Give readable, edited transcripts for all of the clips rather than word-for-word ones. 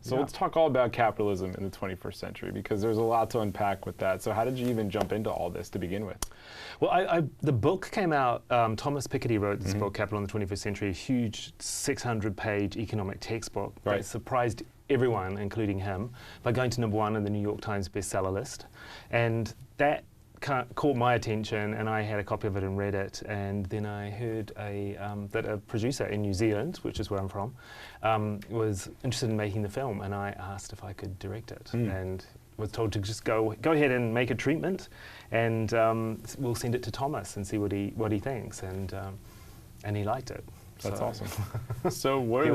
So let's talk all about capitalism in the 21st century, because there's a lot to unpack with that. So how did you even jump into all this to begin with? Well, the book came out, Thomas Piketty wrote this book, Capital in the 21st Century, a huge 600-page economic textbook that surprised everyone, including him, by going to #1 in the New York Times bestseller list. And that caught my attention, and I had a copy of it and read it. And then I heard that a producer in New Zealand, which is where I'm from, was interested in making the film, and I asked if I could direct it. And was told to just go ahead and make a treatment, and we'll send it to Thomas and see what he thinks. And he liked it. That's awesome. So what here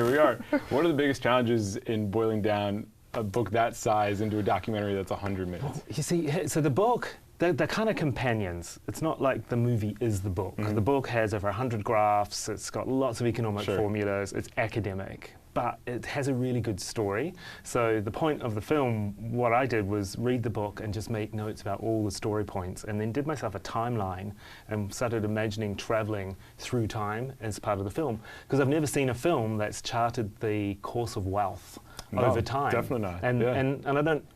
we are. What are the biggest challenges in boiling down a book that size into a documentary that's 100 minutes? Well, you see, so the book, they're kind of companions. It's not like the movie is the book. The book has over 100 graphs, it's got lots of economic formulas, it's academic, but it has a really good story. So the point of the film, what I did was read the book and just make notes about all the story points, and then did myself a timeline and started imagining traveling through time as part of the film. Because I've never seen a film that's charted the course of wealth over time. Definitely not. And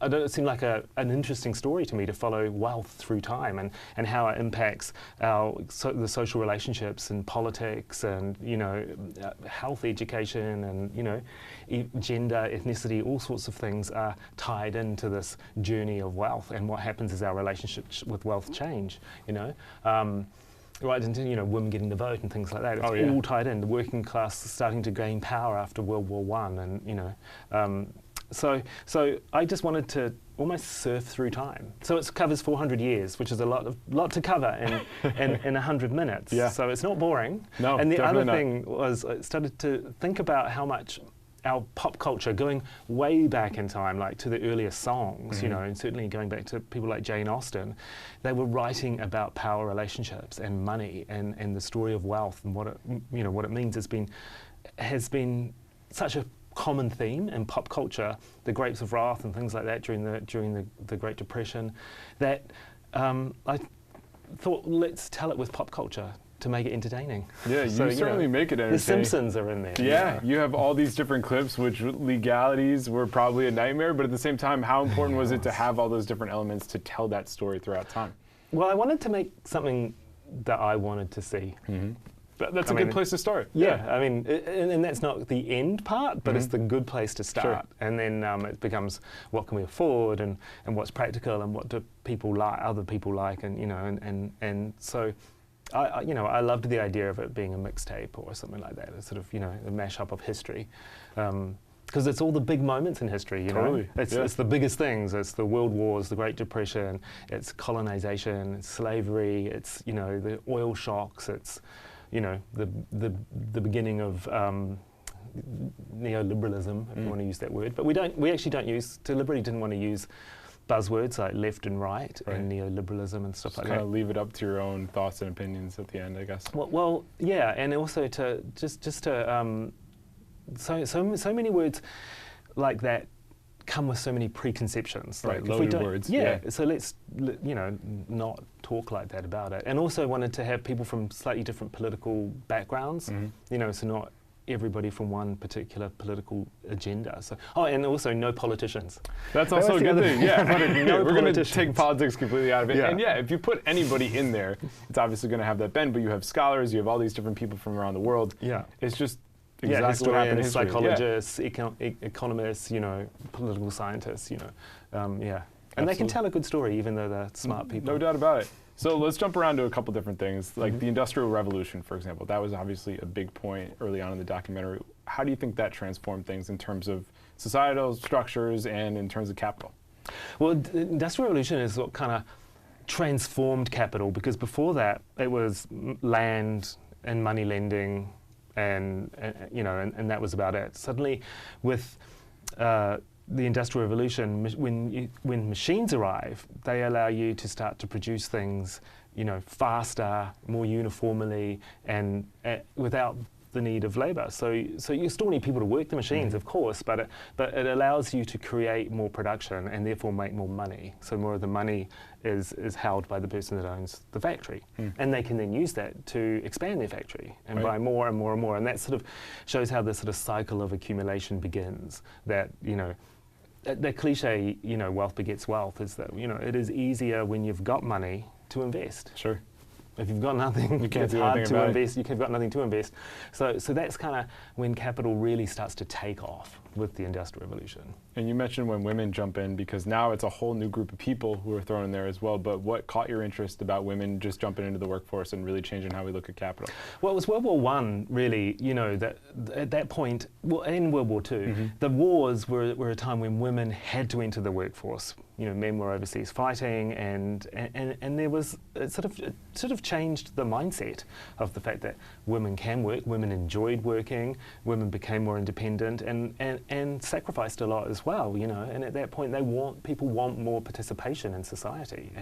I don't seem like an interesting story to me to follow wealth through time and how it impacts the social relationships and politics and health, education, and gender, ethnicity, all sorts of things are tied into this journey of wealth and what happens as our relationships with wealth change. Right into women getting to vote and things like that. It's all tied in. The working class starting to gain power after World War I, and so I just wanted to almost surf through time. So it covers 400 years, which is a lot to cover in 100 minutes. Yeah. So it's not boring. No, and the other not. thing was I started to think about how much our pop culture, going way back in time, like to the earliest songs, and certainly going back to people like Jane Austen, they were writing about power relationships and money and the story of wealth and what it means has been such a common theme in pop culture, the Grapes of Wrath and things like that during the Great Depression, that I thought, let's tell it with pop culture to make it entertaining. Yeah, you certainly make it entertaining. The Simpsons are in there. Yeah, you have all these different clips, which legalities were probably a nightmare, but at the same time, how important was it to have all those different elements to tell that story throughout time? Well, I wanted to make something that I wanted to see. That's a good place to start. Yeah, I mean, and that's not the end part, but it's the good place to start. And then it becomes what can we afford, and what's practical, and what do people like, other people like, and so. I loved the idea of it being a mixtape or something like that, a sort of, a mashup of history. Because it's all the big moments in history, Totally. It's the biggest things. It's the World Wars, the Great Depression, it's colonization, it's slavery, it's, the oil shocks, it's, the beginning of neoliberalism, if you want to use that word. But we actually don't deliberately didn't want to use buzzwords like left and right and neoliberalism and stuff like that. Kind of leave it up to your own thoughts and opinions at the end, I guess. Well, yeah, and also to so many words like that come with so many preconceptions. Right, like loaded words. Yeah, so let's not talk like that about it. And also wanted to have people from slightly different political backgrounds. So not everybody from one particular political agenda. So, and also no politicians. That's also a good thing. Yeah, we're going to take politics completely out of it. Yeah. And if you put anybody in there, it's obviously going to have that bend. But you have scholars, you have all these different people from around the world. Yeah, it's just exactly what happened in history. Psychologists, economists, political scientists. And they can tell a good story even though they're smart people. No doubt about it. So let's jump around to a couple different things, like the Industrial Revolution, for example. That was obviously a big point early on in the documentary. How do you think that transformed things in terms of societal structures and in terms of capital? Well, the Industrial Revolution is what kind of transformed capital, because before that it was land and money lending, and that was about it. Suddenly, with the Industrial Revolution, when machines arrive, they allow you to start to produce things, faster, more uniformly, and without the need of labour. So you still need people to work the machines, of course, but it allows you to create more production and therefore make more money. So more of the money is held by the person that owns the factory. And they can then use that to expand their factory and buy more and more and more. And that sort of shows how the sort of cycle of accumulation begins. That, you know, that cliche, you know, wealth begets wealth, is that, you know, it is easier when you've got money to invest. Sure. If you've got nothing, you can't it's do hard to invest. it. You've got nothing to invest. So that's kind of when capital really starts to take off with the Industrial Revolution. And you mentioned when women jump in, because now it's a whole new group of people who are thrown in there as well. But what caught your interest about women just jumping into the workforce and really changing how we look at capital? Well, it was World War I, really, you know, that at that point, well, in World War II, the wars were a time when women had to enter the workforce. You know, men were overseas fighting, and there was it sort of changed the mindset of the fact that women can work, women enjoyed working, women became more independent, and sacrificed a lot as well. You know, and at that point, people want more participation in society,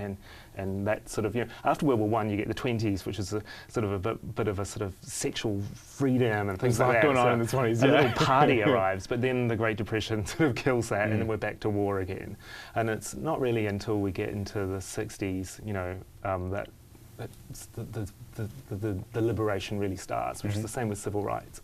and that sort of, you know, after World War I, you get the 20s, which is a sort of a bit of a sort of sexual freedom and things like that. There's a lot going on in the 20s. A little party arrives, but then the Great Depression sort of kills that, and then we're back to war again. And it's not really until we get into the 60s, you know, that the liberation really starts, which is the same with civil rights.